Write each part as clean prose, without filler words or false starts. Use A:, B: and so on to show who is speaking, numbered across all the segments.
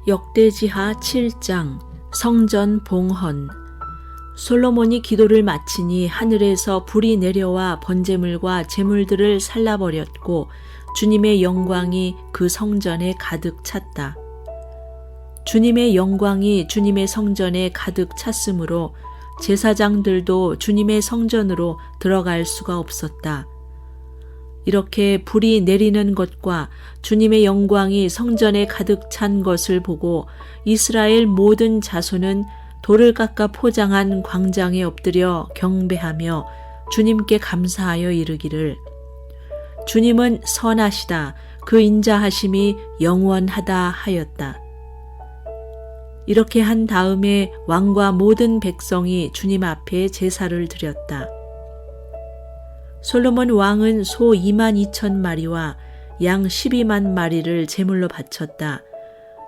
A: 역대지하 7장 성전 봉헌. 솔로몬이 기도를 마치니 하늘에서 불이 내려와 번제물과 제물들을 살라버렸고 주님의 영광이 그 성전에 가득 찼다. 주님의 영광이 주님의 성전에 가득 찼으므로 제사장들도 주님의 성전으로 들어갈 수가 없었다. 이렇게 불이 내리는 것과 주님의 영광이 성전에 가득 찬 것을 보고 이스라엘 모든 자손은 돌을 깎아 포장한 광장에 엎드려 경배하며 주님께 감사하여 이르기를 주님은 선하시다. 그 인자하심이 영원하다 하였다. 이렇게 한 다음에 왕과 모든 백성이 주님 앞에 제사를 드렸다. 솔로몬 왕은 소 22,000마리와 양 12만 마리를 제물로 바쳤다.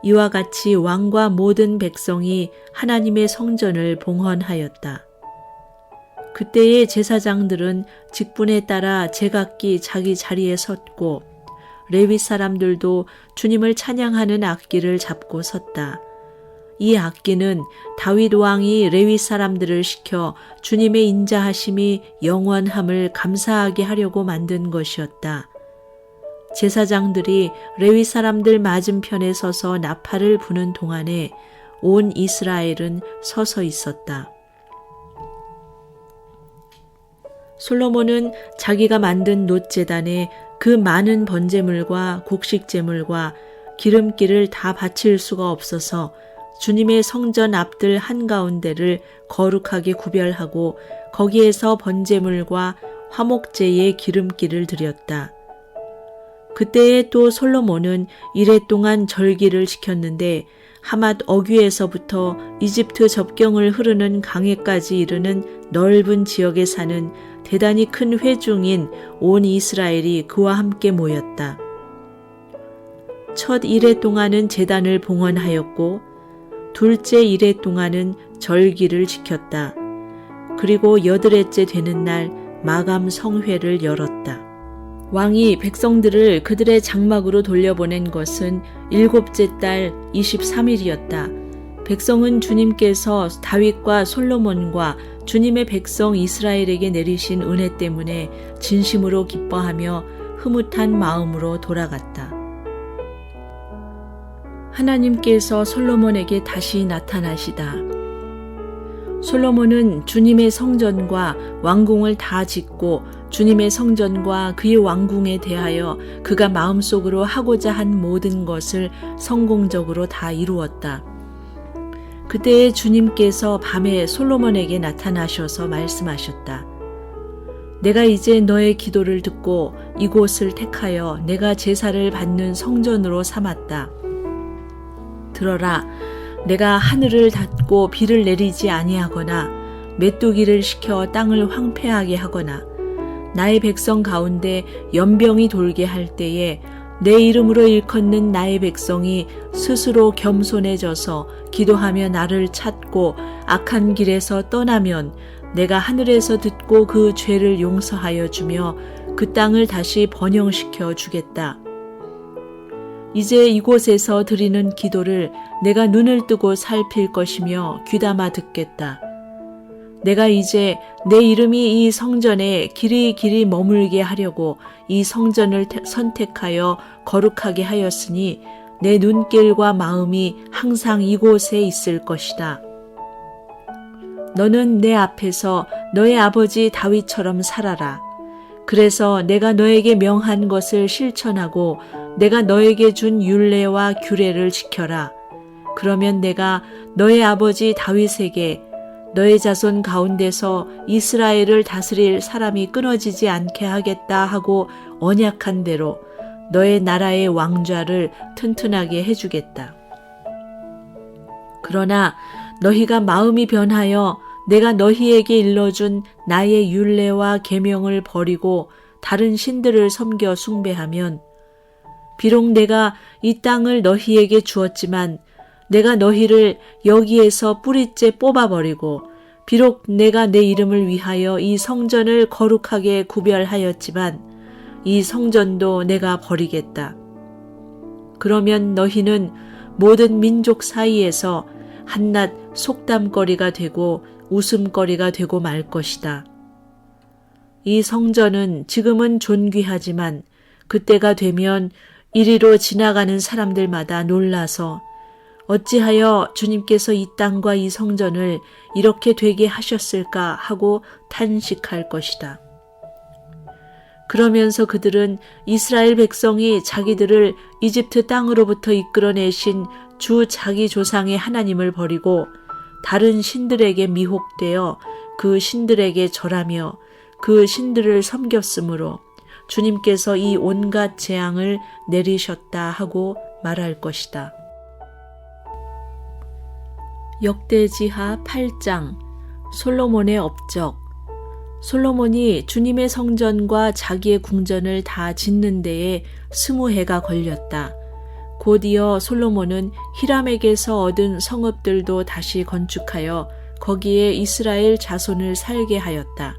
A: 이와 같이 왕과 모든 백성이 하나님의 성전을 봉헌하였다. 그때의 제사장들은 직분에 따라 제각기 자기 자리에 섰고 레위 사람들도 주님을 찬양하는 악기를 잡고 섰다. 이 악기는 다윗 왕이 레위 사람들을 시켜 주님의 인자하심이 영원함을 감사하게 하려고 만든 것이었다. 제사장들이 레위 사람들 맞은편에 서서 나팔을 부는 동안에 온 이스라엘은 서서 있었다. 솔로몬은 자기가 만든 놋제단에 그 많은 번제물과 곡식제물과 기름기를 다 바칠 수가 없어서 주님의 성전 앞들 한가운데를 거룩하게 구별하고 거기에서 번제물과 화목제의 기름기를 드렸다. 그때에 또 솔로몬은 이레 동안 절기를 지켰는데 하맛 어귀에서부터 이집트 접경을 흐르는 강에까지 이르는 넓은 지역에 사는 대단히 큰 회중인 온 이스라엘이 그와 함께 모였다. 첫 이레 동안은 제단을 봉헌하였고 둘째 이레 동안은 절기를 지켰다. 그리고 여드레째 되는 날 마감 성회를 열었다. 왕이 백성들을 그들의 장막으로 돌려보낸 것은 7째 달 23일이었다. 백성은 주님께서 다윗과 솔로몬과 주님의 백성 이스라엘에게 내리신 은혜 때문에 진심으로 기뻐하며 흐뭇한 마음으로 돌아갔다. 하나님께서 솔로몬에게 다시 나타나시다. 솔로몬은 주님의 성전과 왕궁을 다 짓고 주님의 성전과 그의 왕궁에 대하여 그가 마음속으로 하고자 한 모든 것을 성공적으로 다 이루었다. 그때에 주님께서 밤에 솔로몬에게 나타나셔서 말씀하셨다. 내가 이제 너의 기도를 듣고 이곳을 택하여 내가 제사를 받는 성전으로 삼았다. 들어라, 내가 하늘을 닫고 비를 내리지 아니하거나 메뚜기를 시켜 땅을 황폐하게 하거나 나의 백성 가운데 연병이 돌게 할 때에 내 이름으로 일컫는 나의 백성이 스스로 겸손해져서 기도하며 나를 찾고 악한 길에서 떠나면 내가 하늘에서 듣고 그 죄를 용서하여 주며 그 땅을 다시 번영시켜 주겠다. 이제 이곳에서 드리는 기도를 내가 눈을 뜨고 살필 것이며 귀담아 듣겠다. 내가 이제 내 이름이 이 성전에 길이 머물게 하려고 이 성전을 선택하여 거룩하게 하였으니 내 눈길과 마음이 항상 이곳에 있을 것이다. 너는 내 앞에서 너의 아버지 다윗처럼 살아라. 그래서 내가 너에게 명한 것을 실천하고 내가 너에게 준 율례와 규례를 지켜라. 그러면 내가 너의 아버지 다윗에게 너의 자손 가운데서 이스라엘을 다스릴 사람이 끊어지지 않게 하겠다 하고 언약한 대로 너의 나라의 왕좌를 튼튼하게 해주겠다. 그러나 너희가 마음이 변하여 내가 너희에게 일러준 나의 율례와 계명을 버리고 다른 신들을 섬겨 숭배하면 비록 내가 이 땅을 너희에게 주었지만 내가 너희를 여기에서 뿌리째 뽑아버리고 비록 내가 내 이름을 위하여 이 성전을 거룩하게 구별하였지만 이 성전도 내가 버리겠다. 그러면 너희는 모든 민족 사이에서 한낱 속담거리가 되고 웃음거리가 되고 말 것이다. 이 성전은 지금은 존귀하지만 그때가 되면 이리로 지나가는 사람들마다 놀라서 어찌하여 주님께서 이 땅과 이 성전을 이렇게 되게 하셨을까 하고 탄식할 것이다. 그러면서 그들은 이스라엘 백성이 자기들을 이집트 땅으로부터 이끌어내신 주 자기 조상의 하나님을 버리고 다른 신들에게 미혹되어 그 신들에게 절하며 그 신들을 섬겼으므로 주님께서 이 온갖 재앙을 내리셨다 하고 말할 것이다. 역대지하 8장 솔로몬의 업적. 솔로몬이 주님의 성전과 자기의 궁전을 다 짓는 데에 20해가 걸렸다. 곧이어 솔로몬은 히람에게서 얻은 성읍들도 다시 건축하여 거기에 이스라엘 자손을 살게 하였다.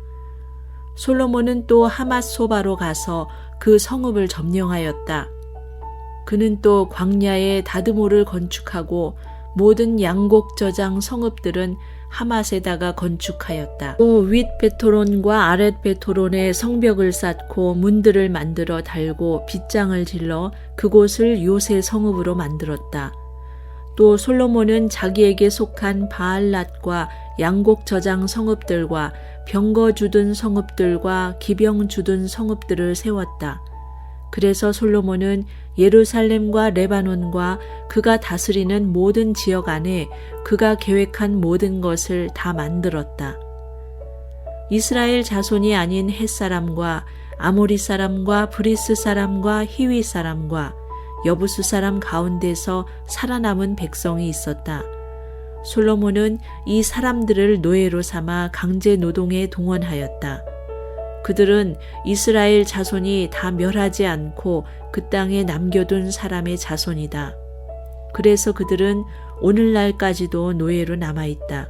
A: 솔로몬은 또 하맛소바로 가서 그 성읍을 점령하였다. 그는 또 광야에 다드모를 건축하고 모든 양곡 저장 성읍들은 하맛에다가 건축하였다. 또 윗베토론과 아랫베토론에 성벽을 쌓고 문들을 만들어 달고 빗장을 질러 그곳을 요새 성읍으로 만들었다. 또 솔로몬은 자기에게 속한 바알랏과 양곡 저장 성읍들과 병거 주둔 성읍들과 기병 주둔 성읍들을 세웠다. 그래서 솔로몬은 예루살렘과 레바논과 그가 다스리는 모든 지역 안에 그가 계획한 모든 것을 다 만들었다. 이스라엘 자손이 아닌 헷사람과 아모리 사람과 브리스 사람과 히위 사람과 여부수 사람 가운데서 살아남은 백성이 있었다. 솔로몬은 이 사람들을 노예로 삼아 강제 노동에 동원하였다. 그들은 이스라엘 자손이 다 멸하지 않고 그 땅에 남겨둔 사람의 자손이다. 그래서 그들은 오늘날까지도 노예로 남아있다.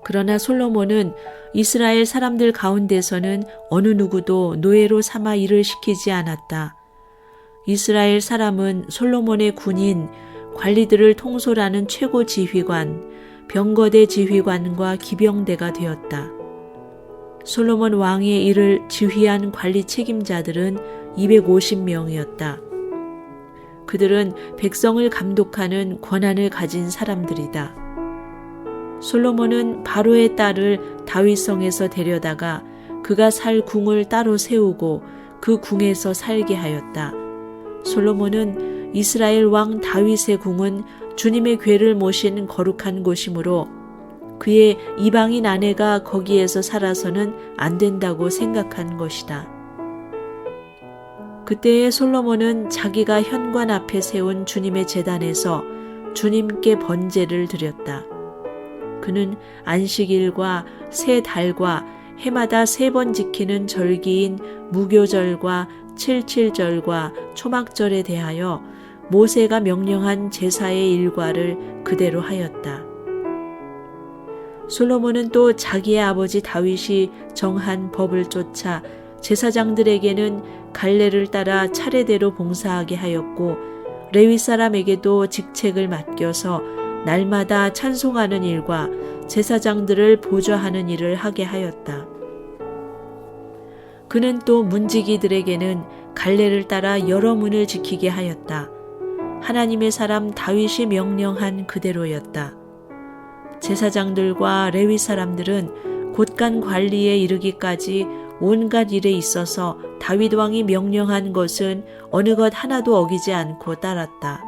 A: 그러나 솔로몬은 이스라엘 사람들 가운데서는 어느 누구도 노예로 삼아 일을 시키지 않았다. 이스라엘 사람은 솔로몬의 군인, 관리들을 통솔하는 최고 지휘관, 병거대 지휘관과 기병대가 되었다. 솔로몬 왕의 일을 지휘한 관리 책임자들은 250명이었다. 그들은 백성을 감독하는 권한을 가진 사람들이다. 솔로몬은 바로의 딸을 다윗성에서 데려다가 그가 살 궁을 따로 세우고 그 궁에서 살게 하였다. 솔로몬은 이스라엘 왕 다윗의 궁은 주님의 궤를 모신 거룩한 곳이므로 그의 이방인 아내가 거기에서 살아서는 안 된다고 생각한 것이다. 그때의 솔로몬은 자기가 현관 앞에 세운 주님의 제단에서 주님께 번제를 드렸다. 그는 안식일과 새 달과 해마다 3번 지키는 절기인 무교절과 칠칠절과 초막절에 대하여 모세가 명령한 제사의 일과를 그대로 하였다. 솔로몬은 또 자기의 아버지 다윗이 정한 법을 쫓아 제사장들에게는 갈래를 따라 차례대로 봉사하게 하였고 레위 사람에게도 직책을 맡겨서 날마다 찬송하는 일과 제사장들을 보좌하는 일을 하게 하였다. 그는 또 문지기들에게는 갈래를 따라 여러 문을 지키게 하였다. 하나님의 사람 다윗이 명령한 그대로였다. 제사장들과 레위 사람들은 곳간 관리에 이르기까지 온갖 일에 있어서 다윗 왕이 명령한 것은 어느 것 하나도 어기지 않고 따랐다.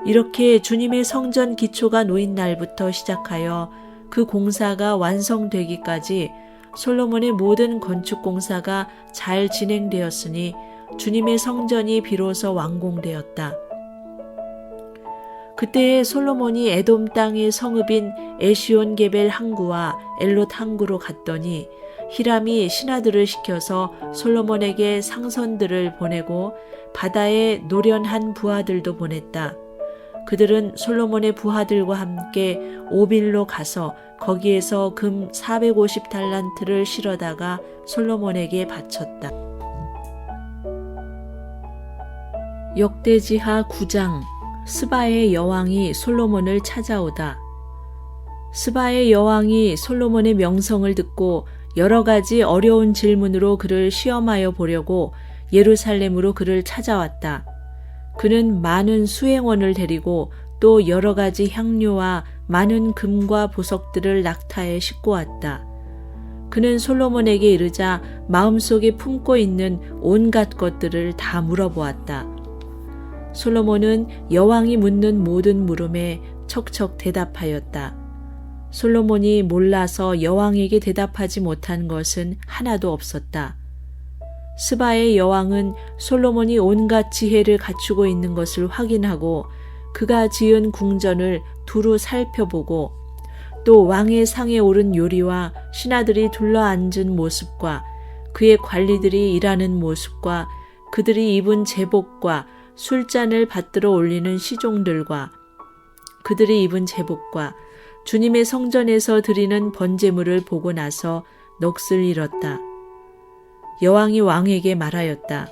A: 이렇게 주님의 성전 기초가 놓인 날부터 시작하여 그 공사가 완성되기까지 솔로몬의 모든 건축 공사가 잘 진행되었으니 주님의 성전이 비로소 완공되었다. 그때에 솔로몬이 에돔 땅의 성읍인 에시온게벨 항구와 엘롯 항구로 갔더니 히람이 신하들을 시켜서 솔로몬에게 상선들을 보내고 바다에 노련한 부하들도 보냈다. 그들은 솔로몬의 부하들과 함께 오빌로 가서 거기에서 금 450달란트를 실어다가 솔로몬에게 바쳤다. 역대지하 9장. 스바의 여왕이 솔로몬을 찾아오다. 스바의 여왕이 솔로몬의 명성을 듣고 여러 가지 어려운 질문으로 그를 시험하여 보려고 예루살렘으로 그를 찾아왔다. 그는 많은 수행원을 데리고 또 여러 가지 향료와 많은 금과 보석들을 낙타에 싣고 왔다. 그는 솔로몬에게 이르자 마음속에 품고 있는 온갖 것들을 다 물어보았다. 솔로몬은 여왕이 묻는 모든 물음에 척척 대답하였다. 솔로몬이 몰라서 여왕에게 대답하지 못한 것은 하나도 없었다. 스바의 여왕은 솔로몬이 온갖 지혜를 갖추고 있는 것을 확인하고 그가 지은 궁전을 두루 살펴보고 또 왕의 상에 오른 요리와 신하들이 둘러앉은 모습과 그의 관리들이 일하는 모습과 그들이 입은 제복과 술잔을 받들어 올리는 시종들과 그들이 입은 제복과 주님의 성전에서 드리는 번제물을 보고 나서 넋을 잃었다. 여왕이 왕에게 말하였다.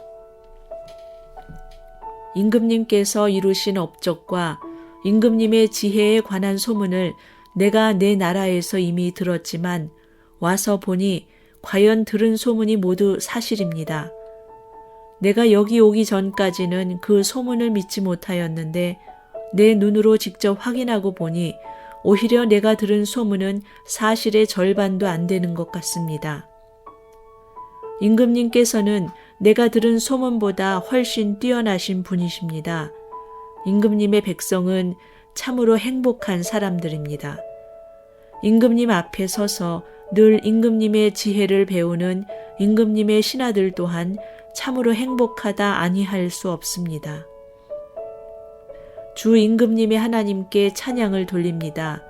A: 임금님께서 이루신 업적과 임금님의 지혜에 관한 소문을 내가 내 나라에서 이미 들었지만 와서 보니 과연 들은 소문이 모두 사실입니다. 내가 여기 오기 전까지는 그 소문을 믿지 못하였는데 내 눈으로 직접 확인하고 보니 오히려 내가 들은 소문은 사실의 절반도 안 되는 것 같습니다. 임금님께서는 내가 들은 소문보다 훨씬 뛰어나신 분이십니다. 임금님의 백성은 참으로 행복한 사람들입니다. 임금님 앞에 서서 늘 임금님의 지혜를 배우는 임금님의 신하들 또한 참으로 행복하다 아니할 수 없습니다. 주 임금님의 하나님께 찬양을 돌립니다.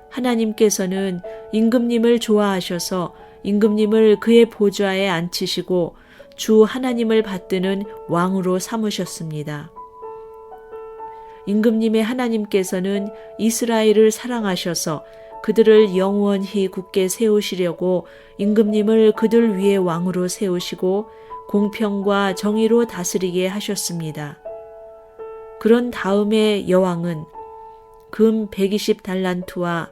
A: 하나님께서는 임금님을 좋아하셔서 임금님을 그의 보좌에 앉히시고 주 하나님을 받드는 왕으로 삼으셨습니다. 임금님의 하나님께서는 이스라엘을 사랑하셔서 그들을 영원히 굳게 세우시려고 임금님을 그들 위에 왕으로 세우시고 공평과 정의로 다스리게 하셨습니다. 그런 다음에 여왕은 금 120달란트와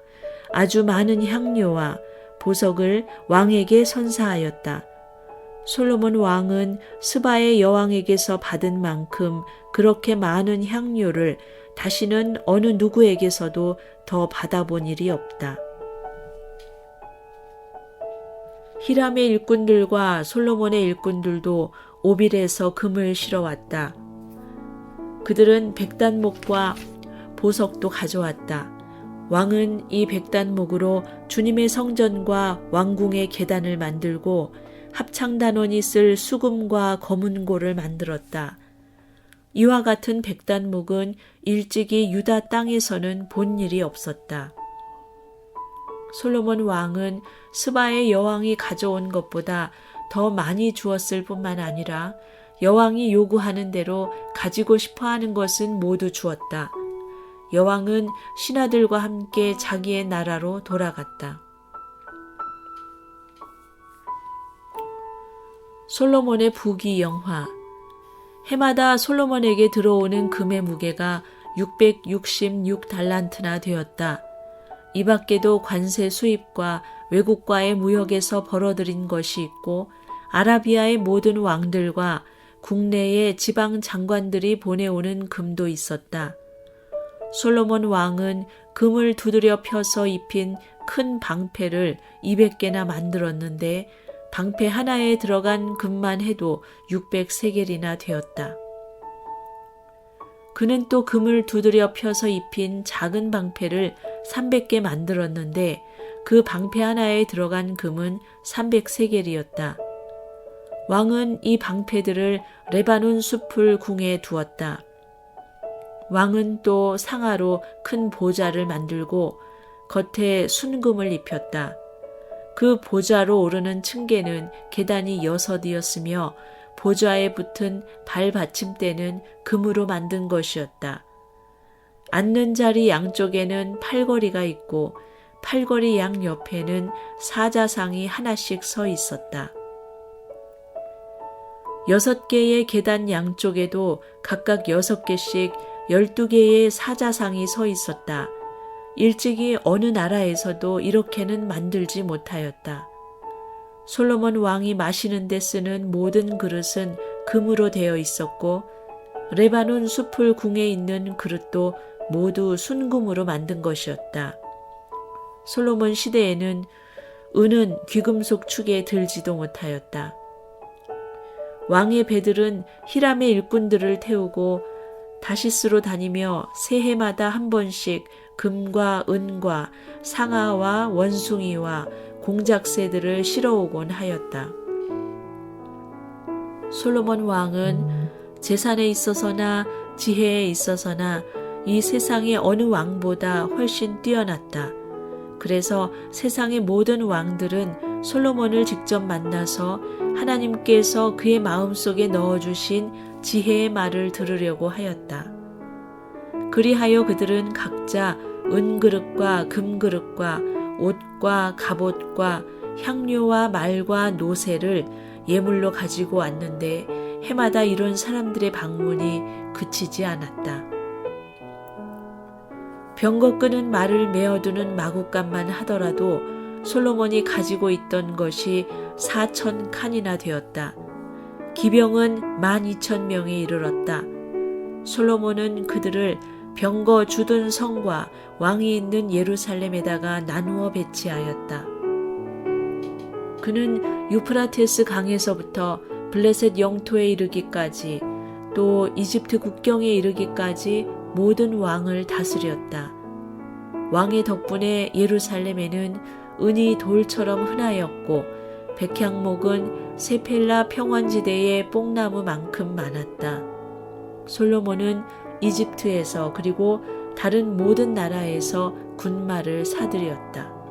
A: 아주 많은 향료와 보석을 왕에게 선사하였다. 솔로몬 왕은 스바의 여왕에게서 받은 만큼 그렇게 많은 향료를 다시는 어느 누구에게서도 더 받아본 일이 없다. 히람의 일꾼들과 솔로몬의 일꾼들도 오빌에서 금을 실어왔다. 그들은 백단목과 보석도 가져왔다. 왕은 이 백단목으로 주님의 성전과 왕궁의 계단을 만들고 합창단원이 쓸 수금과 거문고를 만들었다. 이와 같은 백단목은 일찍이 유다 땅에서는 본 일이 없었다. 솔로몬 왕은 스바의 여왕이 가져온 것보다 더 많이 주었을 뿐만 아니라 여왕이 요구하는 대로 가지고 싶어 하는 것은 모두 주었다. 여왕은 신하들과 함께 자기의 나라로 돌아갔다. 솔로몬의 부귀영화. 해마다 솔로몬에게 들어오는 금의 무게가 666달란트나 되었다. 이 밖에도 관세 수입과 외국과의 무역에서 벌어들인 것이 있고 아라비아의 모든 왕들과 국내의 지방 장관들이 보내오는 금도 있었다. 솔로몬 왕은 금을 두드려 펴서 입힌 큰 방패를 200개나 만들었는데 방패 하나에 들어간 금만 해도 600세겔이나 되었다. 그는 또 금을 두드려 펴서 입힌 작은 방패를 300개 만들었는데 그 방패 하나에 들어간 금은 300세겔이었다. 왕은 이 방패들을 레바논 숲을 궁에 두었다. 왕은 또 상아로 큰 보좌를 만들고 겉에 순금을 입혔다. 그 보좌로 오르는 층계는 계단이 6이었으며 보좌에 붙은 발 받침대는 금으로 만든 것이었다. 앉는 자리 양쪽에는 팔걸이가 있고 팔걸이 양 옆에는 사자상이 하나씩 서 있었다. 6개의 계단 양쪽에도 각각 6개씩 12개의 사자상이 서 있었다. 일찍이 어느 나라에서도 이렇게는 만들지 못하였다. 솔로몬 왕이 마시는 데 쓰는 모든 그릇은 금으로 되어 있었고 레바논 숲을 궁에 있는 그릇도 모두 순금으로 만든 것이었다. 솔로몬 시대에는 은은 귀금속 축에 들지도 못하였다. 왕의 배들은 히람의 일꾼들을 태우고 다시스로 다니며 새해마다 한 번씩 금과 은과 상아와 원숭이와 공작새들을 실어오곤 하였다. 솔로몬 왕은 재산에 있어서나 지혜에 있어서나 이 세상의 어느 왕보다 훨씬 뛰어났다. 그래서 세상의 모든 왕들은 솔로몬을 직접 만나서 하나님께서 그의 마음속에 넣어주신 지혜의 말을 들으려고 하였다. 그리하여 그들은 각자 은그릇과 금그릇과 옷과 갑옷과 향료와 말과 노새를 예물로 가지고 왔는데 해마다 이런 사람들의 방문이 그치지 않았다. 병거 끄는 말을 메어두는 마구간만 하더라도 솔로몬이 가지고 있던 것이 4,000칸이나 되었다. 기병은 12,000명에 이르렀다. 솔로몬은 그들을 병거 주둔 성과 왕이 있는 예루살렘에다가 나누어 배치하였다. 그는 유프라테스 강에서부터 블레셋 영토에 이르기까지 또 이집트 국경에 이르기까지 모든 왕을 다스렸다. 왕의 덕분에 예루살렘에는 은이 돌처럼 흔하였고 백향목은 세펠라 평원지대의 뽕나무만큼 많았다. 솔로몬은 이집트에서 그리고 다른 모든 나라에서 군마를 사들였다.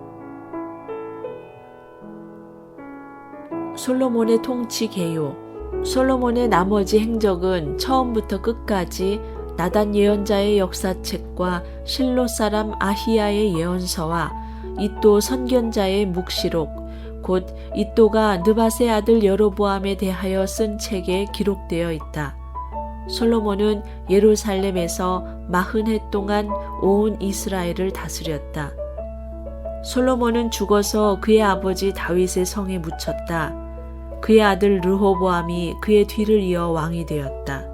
A: 솔로몬의 통치 개요. 솔로몬의 나머지 행적은 처음부터 끝까지 나단 예언자의 역사책과 실로 사람 아히야의 예언서와 이도 선견자의 묵시록, 곧 이도가 느밧의 아들 여로보암에 대하여 쓴 책에 기록되어 있다. 솔로몬은 예루살렘에서 40해 동안 온 이스라엘을 다스렸다. 솔로몬은 죽어서 그의 아버지 다윗의 성에 묻혔다. 그의 아들 르호보암이 그의 뒤를 이어 왕이 되었다.